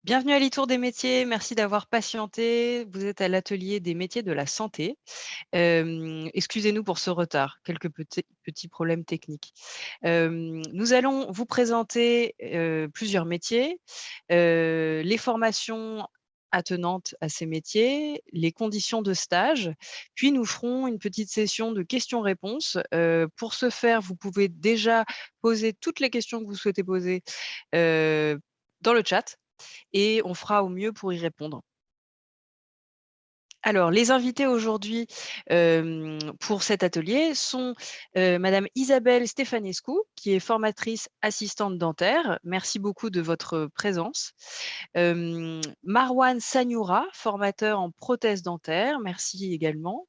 Bienvenue à l'e-tour des métiers, merci d'avoir patienté. Vous êtes à l'atelier des métiers de la santé. Excusez-nous pour ce retard, quelques petits problèmes techniques. Nous allons vous présenter, plusieurs métiers, les formations attenantes à ces métiers, les conditions de stage, puis nous ferons une petite session de questions-réponses. Pour ce faire, vous pouvez déjà poser toutes les questions que vous souhaitez poser, heu, dans le chat et on fera au mieux pour y répondre. Alors, les invités aujourd'hui, pour cet atelier sont, madame Isabelle Stefanescu, qui est formatrice assistante dentaire. Merci beaucoup de votre présence. Marwan Sagnoura, formateur en prothèse dentaire. Merci également.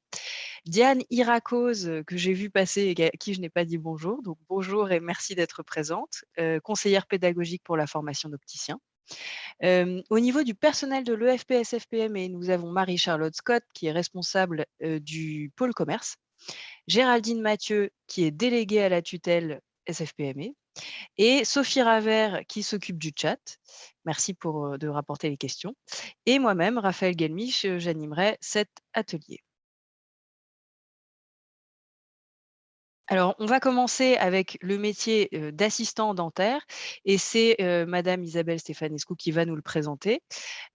Diane Irakoz, que j'ai vu passer et à qui je n'ai pas dit bonjour. Donc bonjour et merci d'être présente. Conseillère pédagogique pour la formation d'opticien. Au niveau du personnel de l'EFP-SFPM, nous avons Marie-Charlotte Scott qui est responsable, du pôle commerce, Géraldine Mathieu qui est déléguée à la tutelle SFPME et Sophie Ravert qui s'occupe du chat. Merci pour, de rapporter les questions et moi-même, Raphaël Guelmich, j'animerai cet atelier. Alors, on va commencer avec le métier, d'assistant dentaire et c'est, madame Isabelle Stefanescu qui va nous le présenter.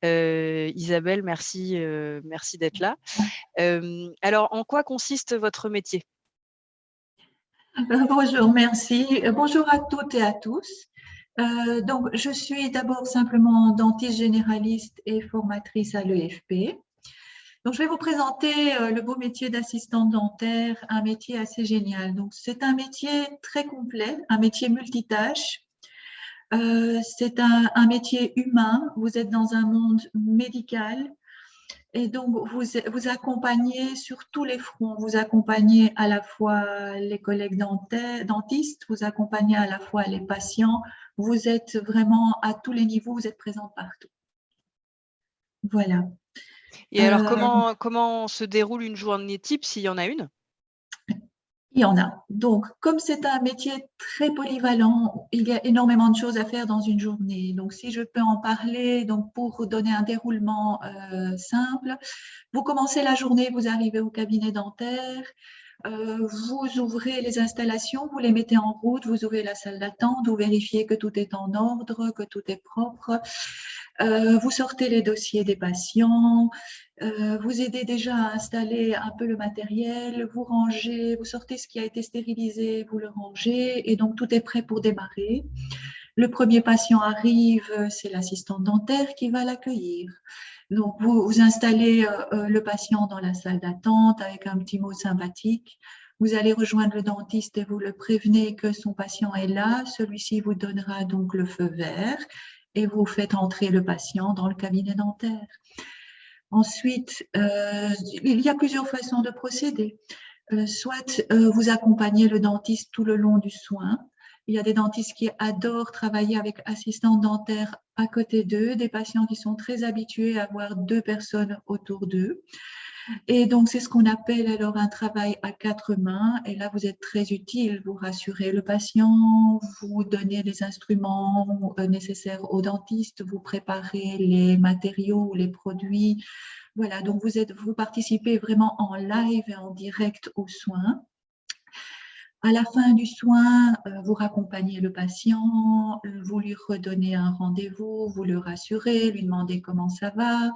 Isabelle, merci d'être là. Alors, en quoi consiste votre métier? Bonjour, merci. Bonjour à toutes et à tous. Donc, je suis d'abord simplement dentiste généraliste et formatrice à l'EFP. Donc, je vais vous présenter le beau métier d'assistante dentaire, un métier assez génial. Donc, c'est un métier très complet, un métier multitâche. C'est un métier humain. Vous êtes dans un monde médical. Et donc, vous accompagnez sur tous les fronts. Vous accompagnez à la fois les collègues dentistes, vous accompagnez à la fois les patients. Vous êtes vraiment à tous les niveaux, vous êtes présent partout. Voilà. Et alors Euh, comment se déroule une journée type s'il y en a une? il y en a. Donc, comme c'est un métier très polyvalent, il y a énormément de choses à faire dans une journée. Donc, si je peux en parler, donc pour donner un déroulement simple, vous commencez la journée, vous arrivez au cabinet dentaire. Vous ouvrez les installations, vous les mettez en route, vous ouvrez la salle d'attente, vous vérifiez que tout est en ordre, que tout est propre. Vous sortez les dossiers des patients, vous aidez déjà à installer un peu le matériel, vous rangez, vous sortez ce qui a été stérilisé, vous le rangez et donc tout est prêt pour démarrer. Le premier patient arrive, c'est l'assistante dentaire qui va l'accueillir. Donc, vous installez le patient dans la salle d'attente avec un petit mot sympathique. Vous allez rejoindre le dentiste et vous le prévenez que son patient est là. Celui-ci vous donnera donc le feu vert et vous faites entrer le patient dans le cabinet dentaire. Ensuite, il y a plusieurs façons de procéder. Soit vous accompagnez le dentiste tout le long du soin. Il y a des dentistes qui adorent travailler avec assistante dentaire à côté d'eux, des patients qui sont très habitués à avoir deux personnes autour d'eux. Et donc, c'est ce qu'on appelle alors un travail à quatre mains. Et là, vous êtes très utile. Vous rassurez le patient, vous donnez les instruments nécessaires au dentiste, vous préparez les matériaux, les produits. Voilà, donc vous participez vraiment en live et en direct aux soins. À la fin du soin, vous raccompagnez le patient, vous lui redonnez un rendez-vous, vous le rassurez, lui demandez comment ça va,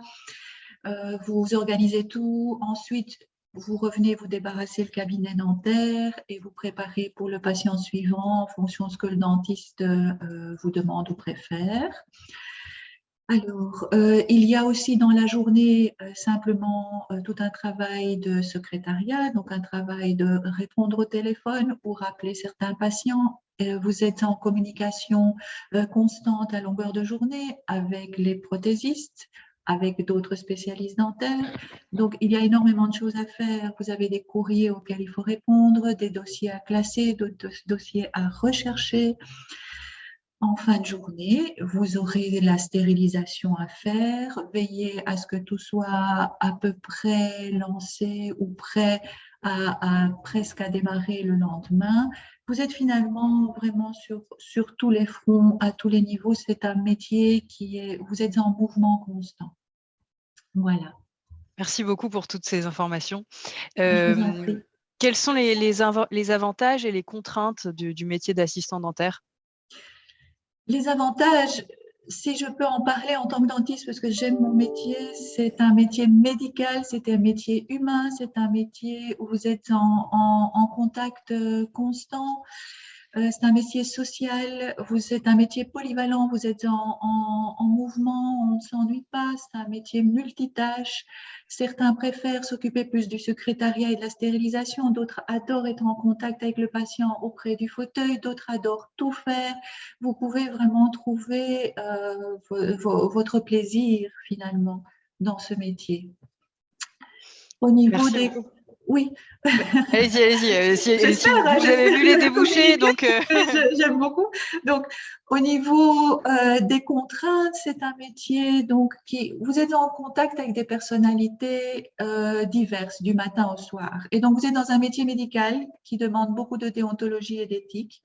vous organisez tout. Ensuite, vous revenez vous débarrasser le cabinet dentaire et vous préparez pour le patient suivant en fonction de ce que le dentiste vous demande ou préfère. Alors, il y a aussi dans la journée simplement tout un travail de secrétariat, donc un travail de répondre au téléphone ou rappeler certains patients. Vous êtes en communication constante à longueur de journée avec les prothésistes, avec d'autres spécialistes dentaires. Donc, il y a énormément de choses à faire. Vous avez des courriers auxquels il faut répondre, des dossiers à classer, d'autres dossiers à rechercher. En fin de journée, vous aurez la stérilisation à faire. Veillez à ce que tout soit à peu près lancé ou prêt presque à démarrer le lendemain. Vous êtes finalement vraiment sur tous les fronts, à tous les niveaux. C'est un métier vous êtes en mouvement constant. Voilà. Merci beaucoup pour toutes ces informations. Je vous en prie. Quels sont les avantages et les contraintes du métier d'assistant dentaire? Les avantages, si je peux en parler en tant que dentiste, parce que j'aime mon métier, c'est un métier médical, c'est un métier humain, c'est un métier où vous êtes en contact constant. C'est un métier social, vous êtes un métier polyvalent, vous êtes en mouvement, on ne s'ennuie pas, c'est un métier multitâche. Certains préfèrent s'occuper plus du secrétariat et de la stérilisation, d'autres adorent être en contact avec le patient auprès du fauteuil, d'autres adorent tout faire. Vous pouvez vraiment trouver votre plaisir finalement dans ce métier. Au niveau Merci des... beaucoup. Oui. Allez-y, allez-y. Si J'espère, hein, vous avez vu les débouchés, oui, donc. j'aime beaucoup. Donc, au niveau des contraintes, c'est un métier donc vous êtes en contact avec des personnalités diverses du matin au soir. Et donc, vous êtes dans un métier médical qui demande beaucoup de déontologie et d'éthique.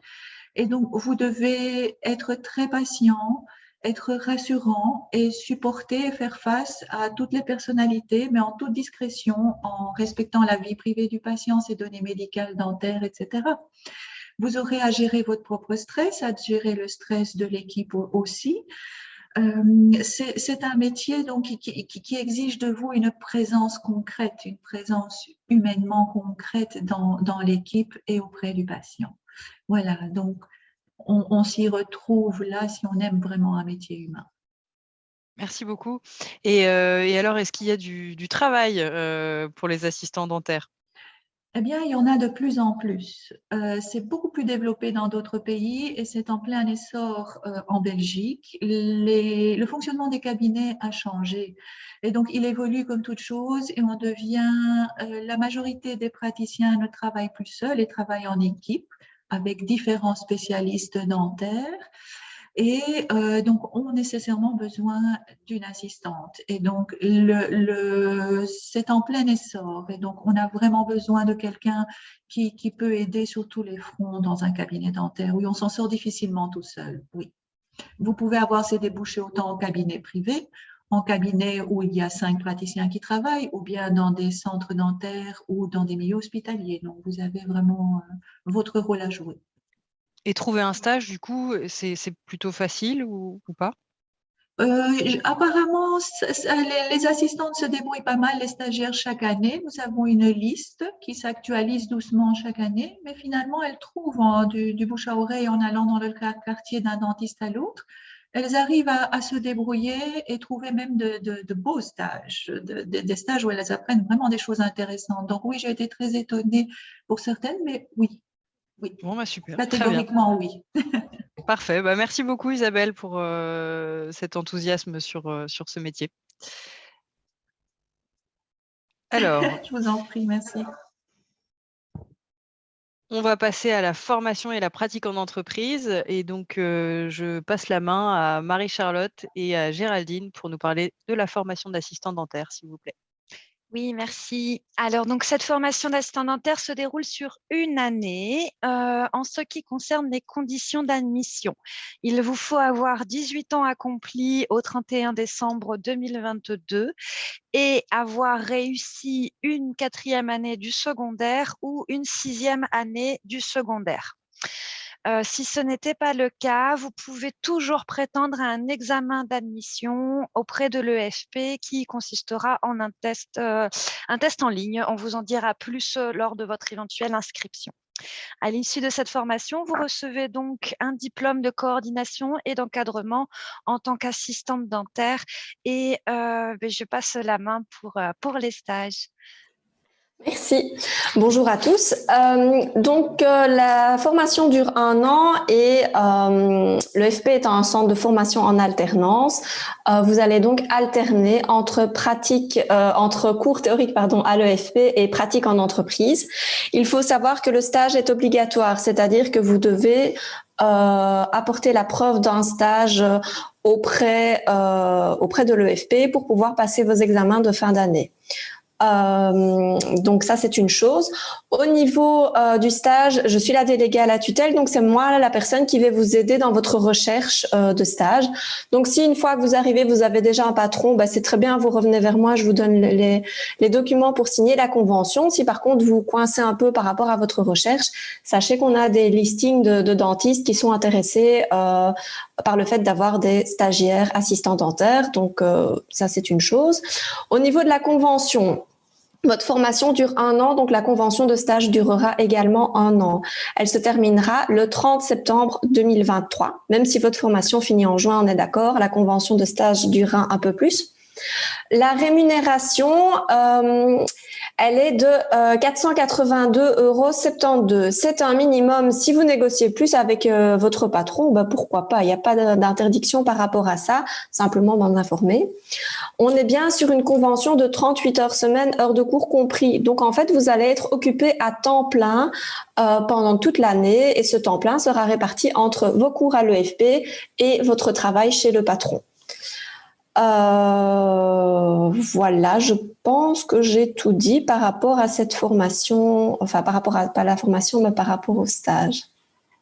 Et donc, vous devez être très patient, être rassurant et supporter et faire face à toutes les personnalités, mais en toute discrétion, en respectant la vie privée du patient, ses données médicales, dentaires, etc. Vous aurez à gérer votre propre stress, à gérer le stress de l'équipe aussi. C'est un métier donc qui exige de vous une présence concrète, une présence humainement concrète dans l'équipe et auprès du patient. Voilà, donc on s'y retrouve là si on aime vraiment un métier humain. Merci beaucoup. Et alors, est-ce qu'il y a du travail pour les assistants dentaires? Eh bien, il y en a de plus en plus. C'est beaucoup plus développé dans d'autres pays et c'est en plein essor en Belgique. Le fonctionnement des cabinets a changé et donc il évolue comme toute chose et on devient, la majorité des praticiens ne travaillent plus seuls et travaillent en équipe avec différents spécialistes dentaires. Et donc, ont nécessairement besoin d'une assistante. Et donc, c'est en plein essor. Et donc, on a vraiment besoin de quelqu'un qui peut aider sur tous les fronts dans un cabinet dentaire. Oui, on s'en sort difficilement tout seul. Oui. Vous pouvez avoir ces débouchés autant en cabinet privé, en cabinet où il y a 5 praticiens qui travaillent, ou bien dans des centres dentaires ou dans des milieux hospitaliers. Donc, vous avez vraiment votre rôle à jouer. Et trouver un stage, du coup, c'est plutôt facile ou pas? Apparemment, les assistantes se débrouillent pas mal, les stagiaires chaque année. Nous avons une liste qui s'actualise doucement chaque année, mais finalement, elles trouvent du bouche à oreille en allant dans le quartier d'un dentiste à l'autre. Elles arrivent à se débrouiller et trouver même de beaux stages, des stages où elles apprennent vraiment des choses intéressantes. Donc oui, j'ai été très étonnée pour certaines, mais oui, oui, Bon, bah super, très bien. catégoriquement oui. Parfait. Bah, merci beaucoup, Isabelle, pour cet enthousiasme sur ce métier. Alors, Je vous en prie, merci. on va passer à la formation et la pratique en entreprise. Et donc, je passe la main à Marie-Charlotte et à Géraldine pour nous parler de la formation d'assistant dentaire, s'il vous plaît. Oui, merci. Alors, donc, cette formation d'assistant dentaire se déroule sur une année en ce qui concerne les conditions d'admission. Il vous faut avoir 18 ans accomplis au 31 décembre 2022 et avoir réussi une 4e année du secondaire ou une 6e année du secondaire. Si ce n'était pas le cas, vous pouvez toujours prétendre à un examen d'admission auprès de l'EFP qui consistera en un test en ligne. On vous en dira plus lors de votre éventuelle inscription. À l'issue de cette formation, vous recevez donc un diplôme de coordination et d'encadrement en tant qu'assistante dentaire et je passe la main pour les stages. Merci. Bonjour à tous. La formation dure 1 an et l'EFP est un centre de formation en alternance. Vous allez donc alterner entre entre cours théoriques à l'EFP et pratique en entreprise. Il faut savoir que le stage est obligatoire, c'est-à-dire que vous devez apporter la preuve d'un stage auprès de l'EFP pour pouvoir passer vos examens de fin d'année. Donc ça, c'est une chose. Au niveau du stage, je suis la déléguée à la tutelle, donc c'est moi la personne qui va vous aider dans votre recherche de stage. Donc si une fois que vous arrivez, vous avez déjà un patron, bah, c'est très bien, vous revenez vers moi, je vous donne les documents pour signer la convention. Si par contre vous coincez un peu par rapport à votre recherche, sachez qu'on a des listings de dentistes qui sont intéressés par le fait d'avoir des stagiaires assistants dentaires. Donc ça, c'est une chose. Au niveau de la convention, votre formation dure 1 an, donc la convention de stage durera également 1 an. Elle se terminera le 30 septembre 2023. Même si votre formation finit en juin, on est d'accord, la convention de stage durera un peu plus. La rémunération, elle est de 482,72 €. C'est un minimum. Si vous négociez plus avec votre patron, bah pourquoi pas. Il n'y a pas d'interdiction par rapport à ça. Simplement d'en informer. On est bien sur une convention de 38 heures semaine, heures de cours compris. Donc, en fait, vous allez être occupé à temps plein pendant toute l'année et ce temps plein sera réparti entre vos cours à l'EFP et votre travail chez le patron. Voilà, je pense que j'ai tout dit par rapport à cette formation, enfin par rapport à pas la formation, mais par rapport au stage.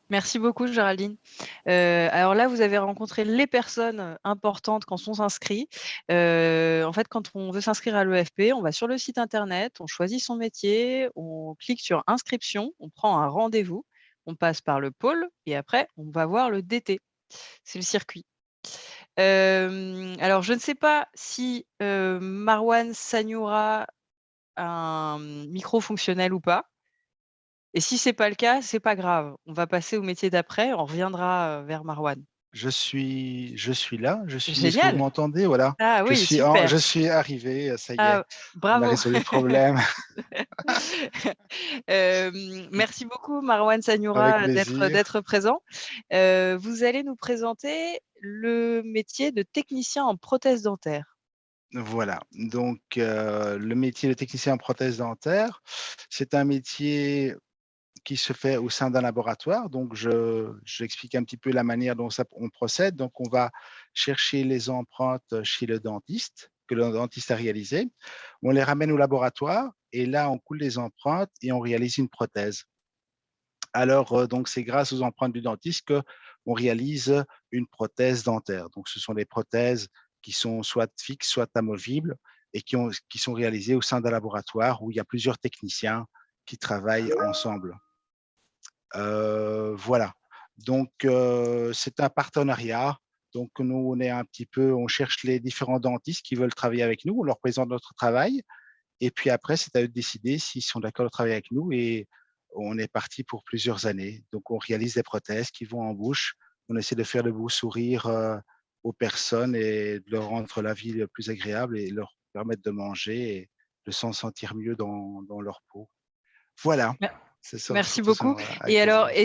Merci beaucoup, Géraldine. Alors là, vous avez rencontré les personnes importantes quand on s'inscrit. En fait, quand on veut s'inscrire à l'EFP, on va sur le site internet, on choisit son métier, on clique sur inscription, on prend un rendez-vous, on passe par le pôle et après, on va voir le DT. C'est le circuit. Alors, je ne sais pas si Marwan Sagnoura a un micro fonctionnel ou pas. Et si c'est pas le cas, c'est pas grave. On va passer au métier d'après, on reviendra vers Marwan. Je suis là, est-ce que vous Génial! m'entendez? Voilà. Ah oui, super. Je suis arrivé, ça y est, Ah, on a bravo. résolu le problème. Merci beaucoup Marwan Avec Sagnoura plaisir. d'être présent. Vous allez nous présenter le métier de technicien en prothèse dentaire. Voilà, donc le métier de technicien en prothèse dentaire, c'est un métier qui se fait au sein d'un laboratoire. Donc j'explique un petit peu la manière dont on procède. Donc on va chercher les empreintes chez le dentiste, que le dentiste a réalisées. On les ramène au laboratoire et là, on coule les empreintes et on réalise une prothèse. Alors, donc c'est grâce aux empreintes du dentiste qu'on réalise une prothèse dentaire. Donc ce sont des prothèses qui sont soit fixes, soit amovibles et qui sont réalisées au sein d'un laboratoire où il y a plusieurs techniciens qui travaillent ensemble. Voilà. Donc c'est un partenariat. Donc nous, on cherche les différents dentistes qui veulent travailler avec nous, on leur présente notre travail et puis après, c'est à eux de décider s'ils sont d'accord de travailler avec nous et on est parti pour plusieurs années. Donc on réalise des prothèses qui vont en bouche. On essaie de faire le beau sourire aux personnes et de leur rendre la vie plus agréable et leur permettre de manger et de s'en sentir mieux dans leur peau. Voilà, c'est Merci surtout ça, beaucoup. voilà, avec Et alors, plaisir.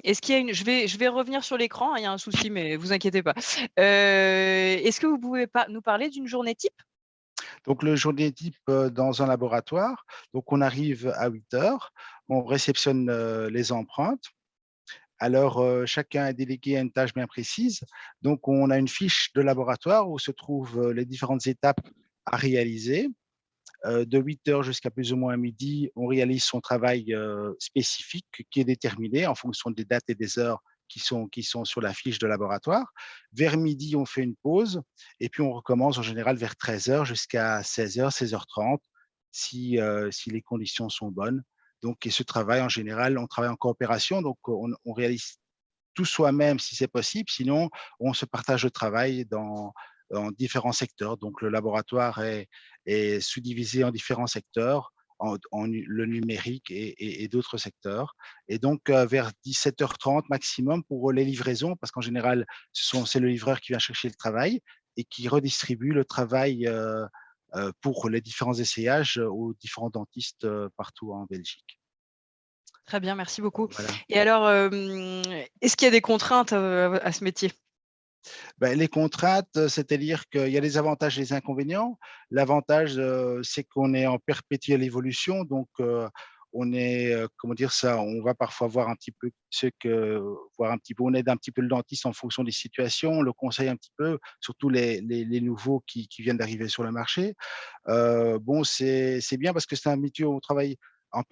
est-ce qu'il y a une… Je vais revenir sur l'écran, hein, il y a un souci, mais vous inquiétez pas. Est-ce que vous pouvez nous parler d'une journée type? Donc le journée type dans un laboratoire, donc on arrive à 8 heures, on réceptionne les empreintes. Alors chacun est délégué à une tâche bien précise. Donc on a une fiche de laboratoire où se trouvent les différentes étapes à réaliser. De 8 heures jusqu'à plus ou moins midi, on réalise son travail spécifique qui est déterminé en fonction des dates et des heures qui sont sur la fiche de laboratoire. Vers midi, on fait une pause et puis on recommence en général vers 13 heures jusqu'à 16 heures, 16 h 30 si les conditions sont bonnes. Donc, et ce travail, en général, on travaille en coopération, donc on réalise tout soi-même si c'est possible, sinon on se partage le travail en différents secteurs. Donc le laboratoire est sous-divisé en différents secteurs, le numérique et d'autres secteurs. Et donc vers 17 h 30 maximum pour les livraisons, parce qu'en général, c'est le livreur qui vient chercher le travail et qui redistribue le travail pour les différents essayages aux différents dentistes partout en Belgique. Très bien, merci beaucoup. Voilà. Et alors, est-ce qu'il y a des contraintes à ce métier? Ben, les contraintes, c'est-à-dire qu'il y a des avantages et des inconvénients. L'avantage, c'est qu'on est en perpétuelle évolution, donc on est, comment dire ça, on va parfois voir un petit peu on aide un petit peu le dentiste en fonction des situations, on le conseille un petit peu, surtout les nouveaux qui viennent d'arriver sur le marché. Bon, c'est bien parce que c'est un métier où on travaille en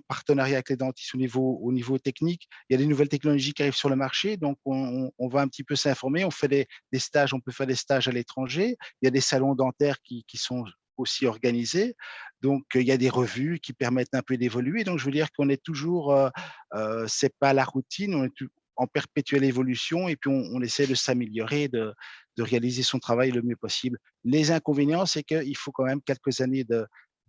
partenariat avec les dentistes au niveau technique. Il y a des nouvelles technologies qui arrivent sur le marché, donc on va un petit peu s'informer. On fait des stages, on peut faire des stages à l'étranger. Il y a des salons dentaires qui sont aussi organisés. Donc, il y a des revues qui permettent un peu d'évoluer. Donc, je veux dire qu'on est toujours, c'est pas la routine, on est en perpétuelle évolution et puis on essaie de s'améliorer, de réaliser son travail le mieux possible. Les inconvénients, c'est qu'il faut quand même quelques années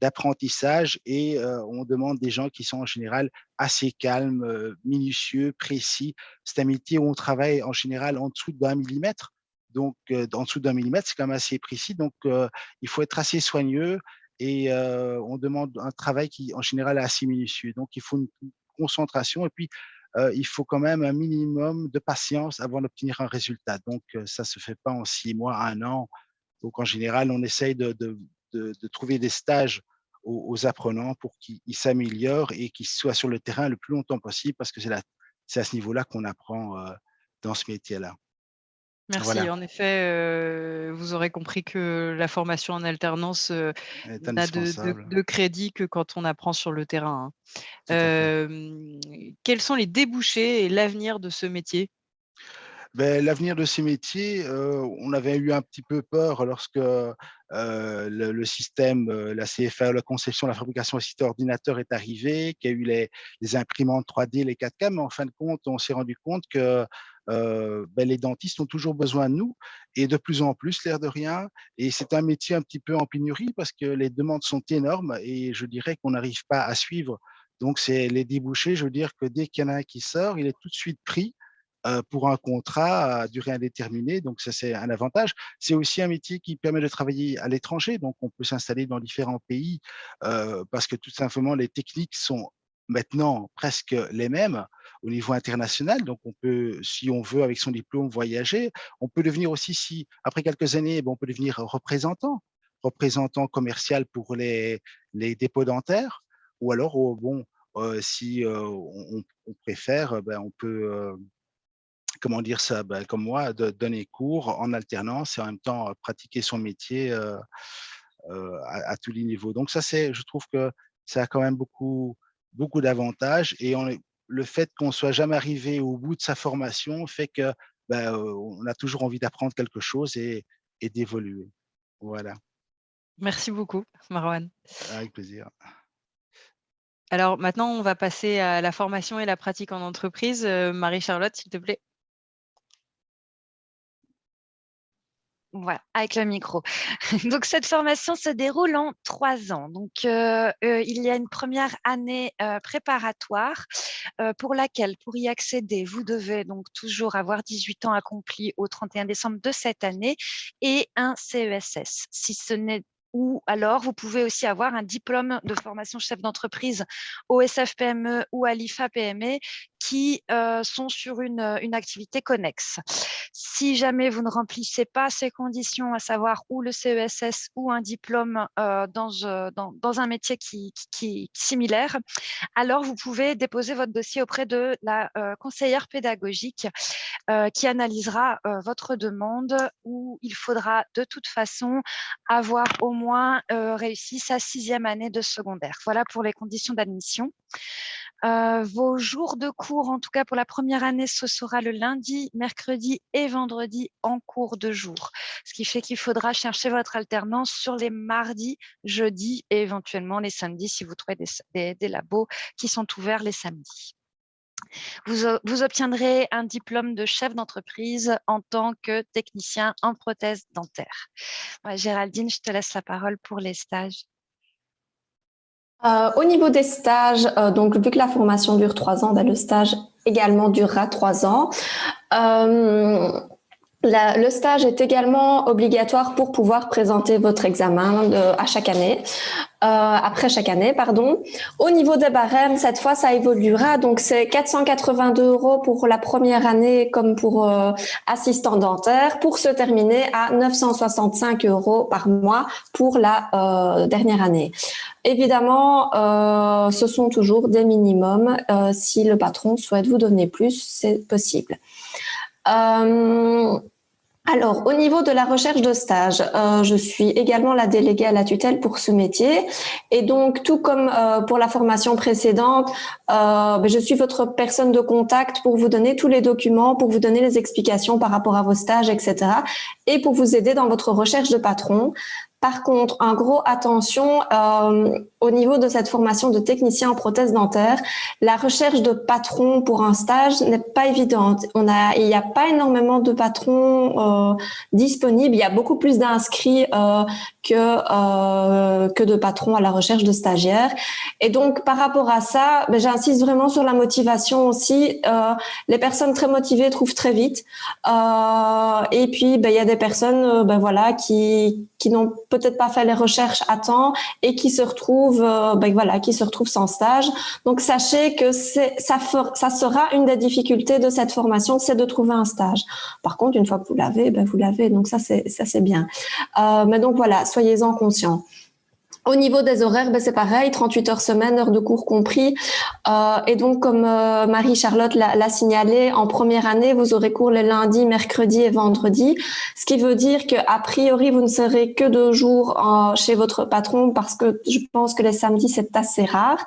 d'apprentissage et on demande des gens qui sont en général assez calmes, minutieux, précis. C'est un métier où on travaille en général en dessous d'1 millimètre. Donc, en dessous d'1 millimètre, c'est quand même assez précis. Donc, il faut être assez soigneux et on demande un travail qui, en général, est assez minutieux. Donc, il faut une concentration et puis, il faut quand même un minimum de patience avant d'obtenir un résultat. Donc, ça se fait pas en 6 mois, 1 an. Donc, en général, on essaye de trouver des stages aux apprenants pour qu'ils s'améliorent et qu'ils soient sur le terrain le plus longtemps possible parce que c'est à ce niveau-là qu'on apprend dans ce métier-là. Merci. Voilà, En effet, vous aurez compris que la formation en alternance, est n'a de indispensable, de crédit que quand on apprend sur le terrain, hein. tout à fait. Quels sont les débouchés et l'avenir de ce métier? Beh, l'avenir de ces métiers, on avait eu un petit peu peur lorsque, le système, la CFAO, la conception, la fabrication assistée ordinateur est arrivé, qu'il y a eu les imprimantes 3D, les 4K, mais en fin de compte, on s'est rendu compte que, les dentistes ont toujours besoin de nous et de plus en plus, l'air de rien et c'est un métier un petit peu en pénurie parce que les demandes sont énormes et je dirais qu'on n'arrive pas à suivre. Donc c'est les débouchés, je veux dire que dès qu'il y en a un qui sort, il est tout de suite pris pour un contrat à durée indéterminée, donc ça, c'est un avantage. C'est aussi un métier qui permet de travailler à l'étranger, donc on peut s'installer dans différents pays, parce que tout simplement les techniques sont maintenant presque les mêmes au niveau international, donc on peut, si on veut, avec son diplôme, voyager. On peut devenir aussi, si après quelques années, on peut devenir représentant commercial pour les dépôts dentaires ou alors, si, on préfère, on peut, comment dire ça? Comme moi, de donner cours en alternance et en même temps, pratiquer son métier, à tous les niveaux. Donc ça, je trouve que ça a quand même beaucoup d'avantages et le fait qu'on soit jamais arrivé au bout de sa formation fait que, on a toujours envie d'apprendre quelque chose et d'évoluer. Voilà, Merci beaucoup, Marwan. avec plaisir. Alors maintenant, on va passer à la formation et la pratique en entreprise. Marie-Charlotte, s'il te plaît. Voilà, avec le micro. Donc, cette formation se déroule en 3 ans. Donc, il y a une première année préparatoire pour laquelle, pour y accéder, vous devez donc toujours avoir 18 ans accomplis au 31 décembre de cette année et un CESS. Si ce n'est ou alors, vous pouvez aussi avoir un diplôme de formation chef d'entreprise au SFPME ou à l'IFA-PME qui sont sur une activité connexe. Si jamais vous ne remplissez pas ces conditions, à savoir ou le CESS ou un diplôme dans un métier qui est similaire, alors vous pouvez déposer votre dossier auprès de la conseillère pédagogique qui analysera votre demande où il faudra de toute façon avoir au moins réussi sa 6e année de secondaire. Voilà pour les conditions d'admission. Vos jours de cours, en tout cas pour la première année, ce sera le lundi, mercredi et vendredi en cours de jour. Ce qui fait qu'il faudra chercher votre alternance sur les mardis, jeudis et éventuellement les samedis si vous trouvez des labos qui sont ouverts les samedis. Vous obtiendrez un diplôme de chef d'entreprise en tant que technicien en prothèse dentaire. Géraldine, je te laisse la parole pour les stages. Au niveau des stages, donc vu que la formation dure 3 ans, le stage également durera 3 ans. Le stage est également obligatoire pour pouvoir présenter votre examen à chaque année. après chaque année, pardon. Au niveau des barèmes, cette fois, ça évoluera. Donc, c'est 482 € pour la première année comme pour assistant dentaire, pour se terminer à 965 € par mois pour la dernière année. Évidemment, ce sont toujours des minimums. Si le patron souhaite vous donner plus, c'est possible. Alors, au niveau de la recherche de stage, je suis également la déléguée à la tutelle pour ce métier. Et donc, tout comme pour la formation précédente, je suis votre personne de contact pour vous donner tous les documents, pour vous donner les explications par rapport à vos stages, etc. Et pour vous aider dans votre recherche de patron. Par contre, un gros attention au niveau de cette formation de technicien en prothèse dentaire, la recherche de patron pour un stage n'est pas évidente. Il n'y a pas énormément de patrons disponibles. Il y a beaucoup plus d'inscrits que de patrons à la recherche de stagiaires. Et donc, par rapport à ça, j'insiste vraiment sur la motivation aussi. Les personnes très motivées trouvent très vite. Et puis, il y a des personnes, qui n'ont peut-être pas fait les recherches à temps et qui se retrouvent, qui se retrouvent sans stage. Donc, sachez que ça sera une des difficultés de cette formation, c'est de trouver un stage. Par contre, une fois que vous l'avez, vous l'avez. Donc, ça, c'est bien. Mais donc, voilà, soyez-en conscients. Au niveau des horaires, c'est pareil, 38 heures semaine, heures de cours compris. Et donc, comme Marie-Charlotte l'a signalé, en première année, vous aurez cours les lundis, mercredis et vendredis. Ce qui veut dire qu'a priori, vous ne serez que 2 jours chez votre patron parce que je pense que les samedis, c'est assez rare.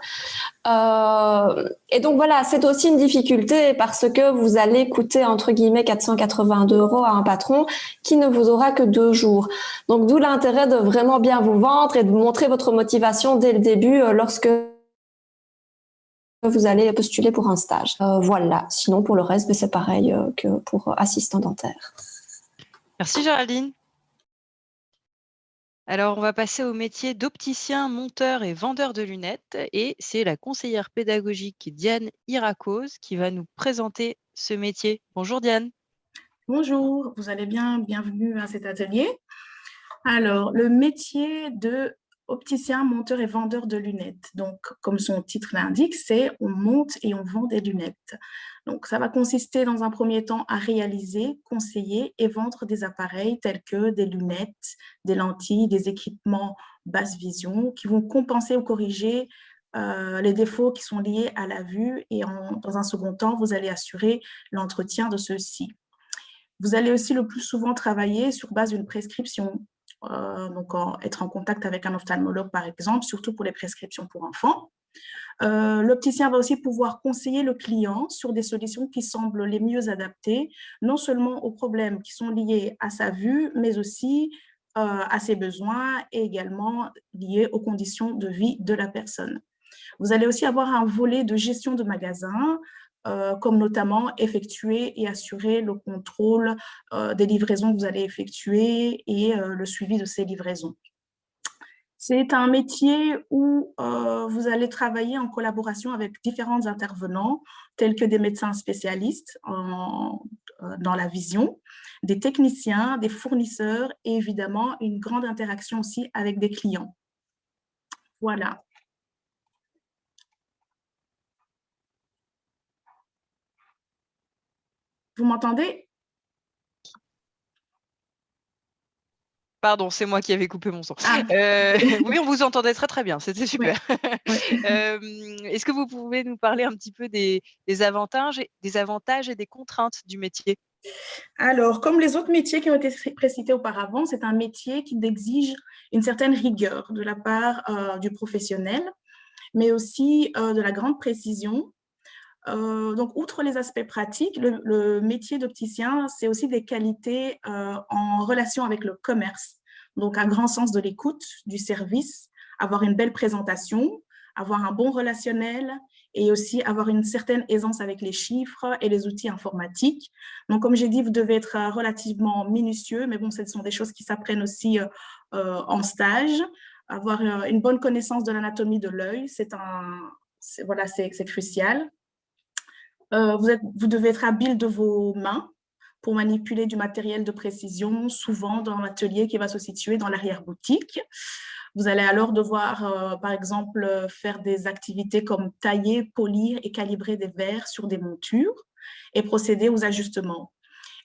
Et donc voilà, c'est aussi une difficulté parce que vous allez coûter entre guillemets 482 € à un patron qui ne vous aura que 2 jours. Donc d'où l'intérêt de vraiment bien vous vendre et de montrer votre motivation dès le début lorsque vous allez postuler pour un stage. Voilà, sinon pour le reste, c'est pareil que pour assistant dentaire. Merci Géraldine. Alors, on va passer au métier d'opticien, monteur et vendeur de lunettes. Et c'est la conseillère pédagogique Diane Irakoz qui va nous présenter ce métier. Bonjour Diane. Bonjour, vous allez bien? Bienvenue à cet atelier. Alors, le métier de opticien, monteur et vendeur de lunettes. Donc, comme son titre l'indique, c'est on monte et on vend des lunettes. Donc, ça va consister dans un premier temps à réaliser, conseiller et vendre des appareils tels que des lunettes, des lentilles, des équipements basse vision qui vont compenser ou corriger les défauts qui sont liés à la vue et dans un second temps, vous allez assurer l'entretien de ceux-ci. Vous allez aussi le plus souvent travailler sur base d'une prescription, donc être en contact avec un ophtalmologue par exemple, surtout pour les prescriptions pour enfants. L'opticien va aussi pouvoir conseiller le client sur des solutions qui semblent les mieux adaptées, non seulement aux problèmes qui sont liés à sa vue, mais aussi à ses besoins et également liés aux conditions de vie de la personne. Vous allez aussi avoir un volet de gestion de magasin, comme notamment effectuer et assurer le contrôle des livraisons que vous allez effectuer et le suivi de ces livraisons. C'est un métier où vous allez travailler en collaboration avec différents intervenants, tels que des médecins spécialistes dans la vision, des techniciens, des fournisseurs et évidemment une grande interaction aussi avec des clients. Voilà. Vous m'entendez? Pardon, c'est moi qui avais coupé mon son. Ah. Oui, on vous entendait très très bien, c'était super. Ouais. Est-ce que vous pouvez nous parler un petit peu des avantages et des contraintes du métier? Alors, comme les autres métiers qui ont été précités auparavant, c'est un métier qui exige une certaine rigueur de la part du professionnel, mais aussi de la grande précision. Donc, outre les aspects pratiques, le métier d'opticien, c'est aussi des qualités en relation avec le commerce. Donc, un grand sens de l'écoute, du service, avoir une belle présentation, avoir un bon relationnel et aussi avoir une certaine aisance avec les chiffres et les outils informatiques. Donc, comme j'ai dit, vous devez être relativement minutieux, mais bon, ce sont des choses qui s'apprennent aussi en stage. Avoir une bonne connaissance de l'anatomie de l'œil, c'est crucial. Vous devez être habile de vos mains, pour manipuler du matériel de précision, souvent dans un atelier qui va se situer dans l'arrière-boutique. Vous allez alors devoir, par exemple, faire des activités comme tailler, polir et calibrer des verres sur des montures et procéder aux ajustements.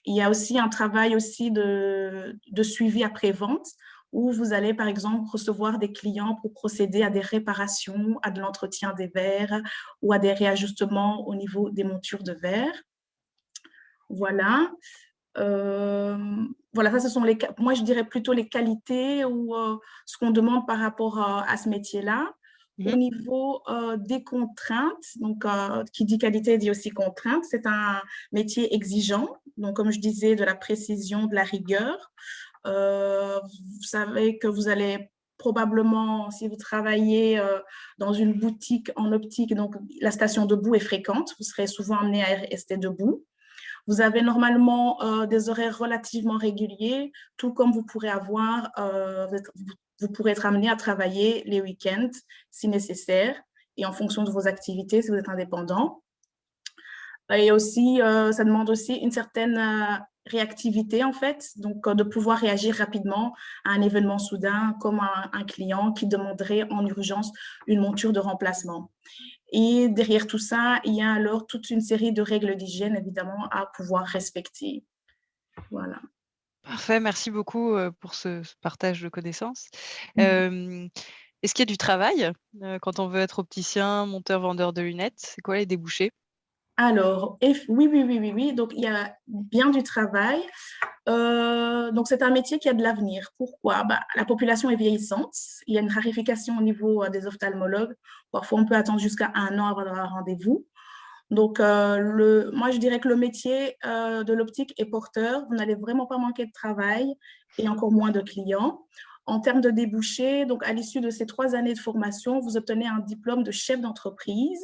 Il y a aussi un travail aussi de suivi après-vente où vous allez, par exemple, recevoir des clients pour procéder à des réparations, à de l'entretien des verres ou à des réajustements au niveau des montures de verre. Voilà. Voilà, ça, ce sont moi, je dirais plutôt les qualités ou ce qu'on demande par rapport à ce métier-là. Au niveau des contraintes, donc qui dit qualité dit aussi contrainte, c'est un métier exigeant, donc comme je disais, de la précision, de la rigueur. Vous savez que vous allez probablement, si vous travaillez dans une boutique en optique, donc la station debout est fréquente, vous serez souvent amené à rester debout. Vous avez normalement des horaires relativement réguliers, tout comme vous pourrez avoir, vous pourrez être amené à travailler les week-ends si nécessaire et en fonction de vos activités si vous êtes indépendant. Et aussi, ça demande aussi une certaine réactivité en fait, donc de pouvoir réagir rapidement à un événement soudain comme un client qui demanderait en urgence une monture de remplacement. Et derrière tout ça, il y a alors toute une série de règles d'hygiène, évidemment, à pouvoir respecter. Voilà. Parfait, merci beaucoup pour ce partage de connaissances. Est-ce qu'il y a du travail quand on veut être opticien, monteur, vendeur de lunettes? C'est quoi les débouchés? Alors, oui. Donc, il y a bien du travail. Donc, c'est un métier qui a de l'avenir. Pourquoi? La population est vieillissante. Il y a une raréfaction au niveau des ophtalmologues. Parfois, on peut attendre jusqu'à 1 an avant d'avoir un rendez-vous. Donc, moi, je dirais que le métier de l'optique est porteur. Vous n'allez vraiment pas manquer de travail et encore moins de clients. En termes de débouchés, donc à l'issue de ces 3 années de formation, vous obtenez un diplôme de chef d'entreprise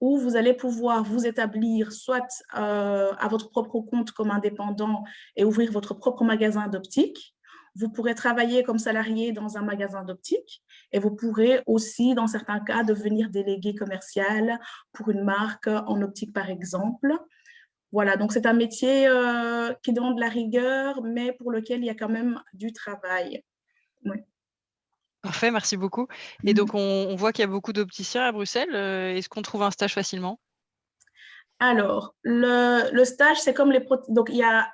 où vous allez pouvoir vous établir soit à votre propre compte comme indépendant et ouvrir votre propre magasin d'optique. Vous pourrez travailler comme salarié dans un magasin d'optique et vous pourrez aussi, dans certains cas, devenir délégué commercial pour une marque en optique, par exemple. Voilà, donc c'est un métier qui demande de la rigueur, mais pour lequel il y a quand même du travail. Oui. Parfait, merci beaucoup. Et donc, on voit qu'il y a beaucoup d'opticiens à Bruxelles. Est-ce qu'on trouve un stage facilement? Alors, le stage, c'est comme les... Donc, il y a,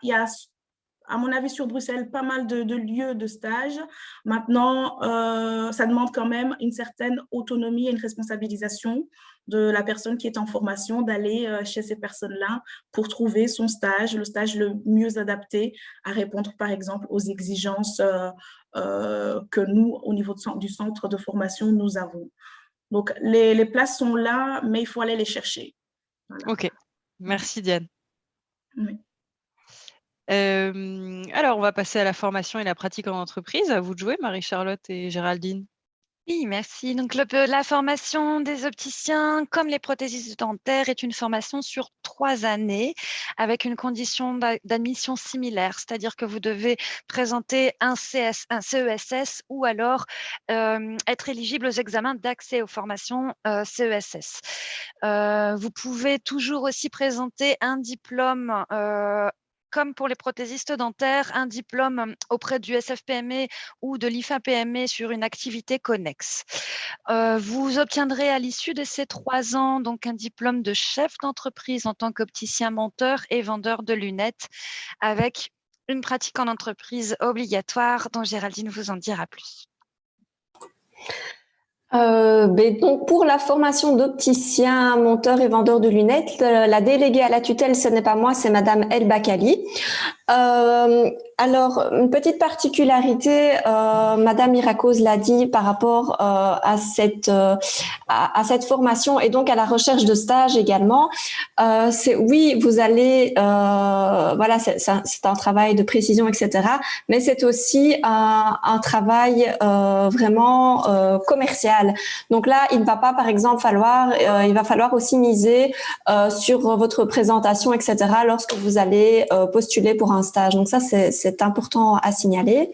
à mon avis, sur Bruxelles, pas mal de lieux de stage. Maintenant, ça demande quand même une certaine autonomie et une responsabilisation de la personne qui est en formation d'aller chez ces personnes-là pour trouver son stage, le stage le mieux adapté à répondre, par exemple, aux exigences que nous, au niveau du centre de formation, nous avons. Donc, les places sont là, mais il faut aller les chercher. Voilà. Ok, merci Diane. Oui. Alors, on va passer à la formation et la pratique en entreprise. À vous de jouer, Marie-Charlotte et Géraldine. Oui, merci. Donc, la formation des opticiens, comme les prothésistes dentaires, est une formation sur 3 années avec une condition d'admission similaire, c'est-à-dire que vous devez présenter un CESS ou alors être éligible aux examens d'accès aux formations CESS. Vous pouvez toujours aussi présenter un diplôme comme pour les prothésistes dentaires, un diplôme auprès du SFPME ou de l'IFA-PME sur une activité connexe. Vous obtiendrez à l'issue de ces 3 ans donc un diplôme de chef d'entreprise en tant qu'opticien monteur et vendeur de lunettes avec une pratique en entreprise obligatoire dont Géraldine vous en dira plus. Donc pour la formation d'opticien, monteur et vendeur de lunettes, la déléguée à la tutelle, ce n'est pas moi, c'est Madame El Bakali. Alors, une petite particularité, Madame Miracoz l'a dit par rapport à cette formation et donc à la recherche de stage également. C'est oui, vous allez, voilà, c'est un travail de précision, etc. Mais c'est aussi un travail vraiment commercial. Donc là, il ne va pas, par exemple, il va falloir aussi miser sur votre présentation, etc. lorsque vous allez postuler pour un stage. Donc ça, c'est important à signaler.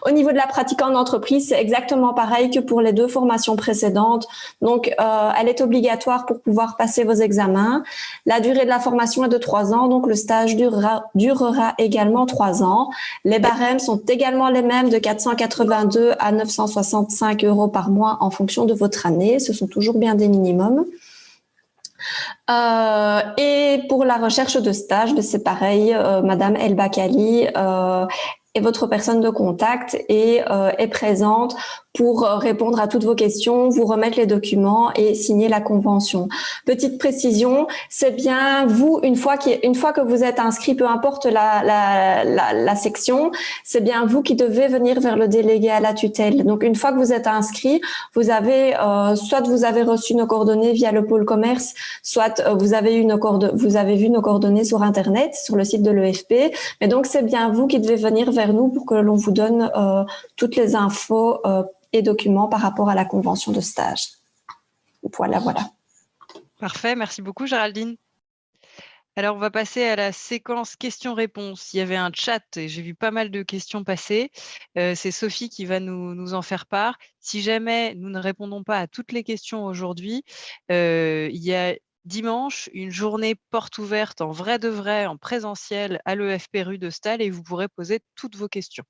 Au niveau de la pratique en entreprise, c'est exactement pareil que pour les 2 formations précédentes. Donc, elle est obligatoire pour pouvoir passer vos examens. La durée de la formation est de 3 ans, donc le stage durera également 3 ans. Les barèmes sont également les mêmes, de 482 à 965 € par mois en fonction de votre année. Ce sont toujours bien des minimums. Et pour la recherche de stage, c'est pareil, Madame El Bakali est votre personne de contact et est présente pour répondre à toutes vos questions, vous remettre les documents et signer la convention. Petite précision, c'est bien vous, une fois que vous êtes inscrit, peu importe la section, c'est bien vous qui devez venir vers le délégué à la tutelle. Donc, une fois que vous êtes inscrit, vous avez soit vous avez reçu nos coordonnées via le pôle commerce, soit vous avez vu nos coordonnées sur Internet, sur le site de l'EFP. Mais donc, c'est bien vous qui devez venir vers nous pour que l'on vous donne toutes les infos et documents par rapport à la convention de stage. Voilà. Parfait, merci beaucoup Géraldine. Alors, on va passer à la séquence questions-réponses. Il y avait un chat et j'ai vu pas mal de questions passer. C'est Sophie qui va nous en faire part. Si jamais nous ne répondons pas à toutes les questions aujourd'hui, il y a dimanche une journée porte ouverte en vrai de vrai, en présentiel à l'EFP rue de Staël et vous pourrez poser toutes vos questions.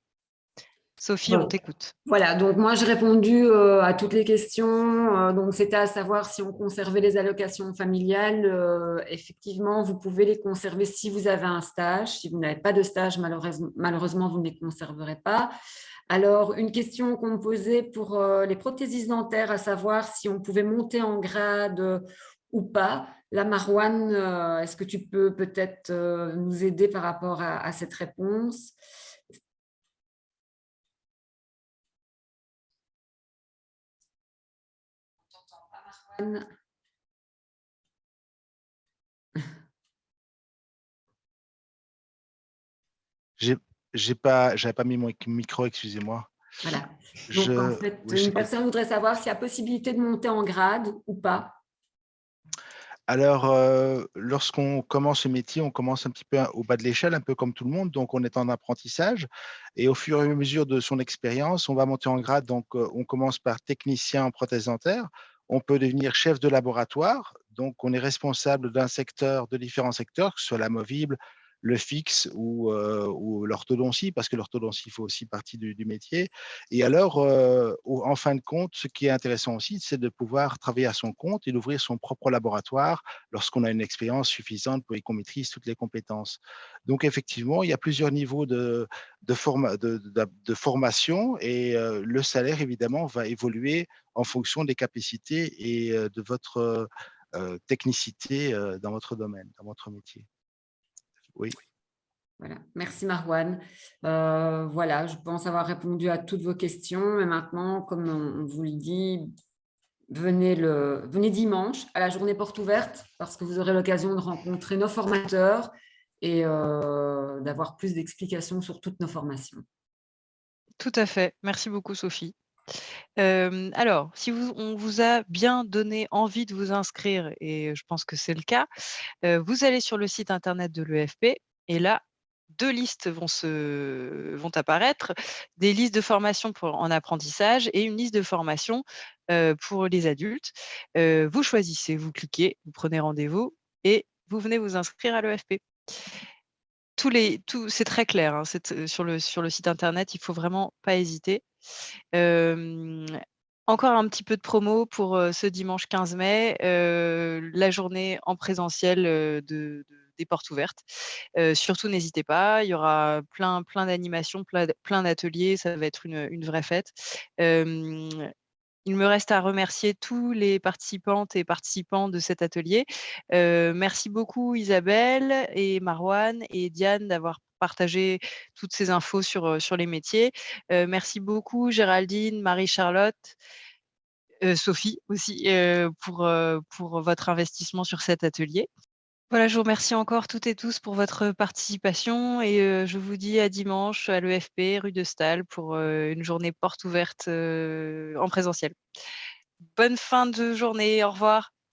Sophie, on t'écoute. Voilà, donc moi j'ai répondu à toutes les questions. Donc c'était à savoir si on conservait les allocations familiales. Effectivement, vous pouvez les conserver si vous avez un stage. Si vous n'avez pas de stage, malheureusement, vous ne les conserverez pas. Alors, une question qu'on me posait pour les prothésistes dentaires, à savoir si on pouvait monter en grade ou pas. Là, Marouane, est-ce que tu peux peut-être nous aider par rapport à cette réponse ? J'avais pas mis mon micro, excusez-moi. Voilà. Donc, en fait, une personne voudrait savoir s'il y a possibilité de monter en grade ou pas. Alors, lorsqu'on commence ce métier, on commence un petit peu au bas de l'échelle, un peu comme tout le monde. Donc, on est en apprentissage. Et au fur et à mesure de son expérience, on va monter en grade. Donc, on commence par technicien en prothèse dentaire. On peut devenir chef de laboratoire. Donc, on est responsable d'un secteur, de différents secteurs, que ce soit l'amovible, le fixe ou l'orthodontie, parce que l'orthodontie fait aussi partie du métier. Et alors, en fin de compte, ce qui est intéressant aussi, c'est de pouvoir travailler à son compte et d'ouvrir son propre laboratoire lorsqu'on a une expérience suffisante pour qu'on maîtrise toutes les compétences. Donc, effectivement, il y a plusieurs niveaux de formation et le salaire, évidemment, va évoluer en fonction des capacités et de votre technicité dans votre domaine, dans votre métier. Oui. Voilà. Merci Marouane. Voilà, je pense avoir répondu à toutes vos questions. Et maintenant, comme on vous le dit, venez dimanche à la journée porte ouverte parce que vous aurez l'occasion de rencontrer nos formateurs et d'avoir plus d'explications sur toutes nos formations. Tout à fait. Merci beaucoup Sophie. Alors, si on vous a bien donné envie de vous inscrire, et je pense que c'est le cas, vous allez sur le site internet de l'EFP et là, 2 listes vont apparaître, des listes de formation en apprentissage et une liste de formation pour les adultes. Vous choisissez, vous cliquez, vous prenez rendez-vous et vous venez vous inscrire à l'EFP. C'est très clair, hein, sur le site internet, il ne faut vraiment pas hésiter. Encore un petit peu de promo pour ce dimanche 15 mai, la journée en présentiel des portes ouvertes. Surtout, n'hésitez pas, il y aura plein d'animations, plein d'ateliers, ça va être une vraie fête. Il me reste à remercier tous les participantes et participants de cet atelier. Merci beaucoup Isabelle et Marouane et Diane d'avoir partagé toutes ces infos sur les métiers. Merci beaucoup Géraldine, Marie-Charlotte, Sophie aussi pour votre investissement sur cet atelier. Voilà, je vous remercie encore toutes et tous pour votre participation et je vous dis à dimanche à l'EFP, rue de Staël, pour une journée porte ouverte en présentiel. Bonne fin de journée, au revoir.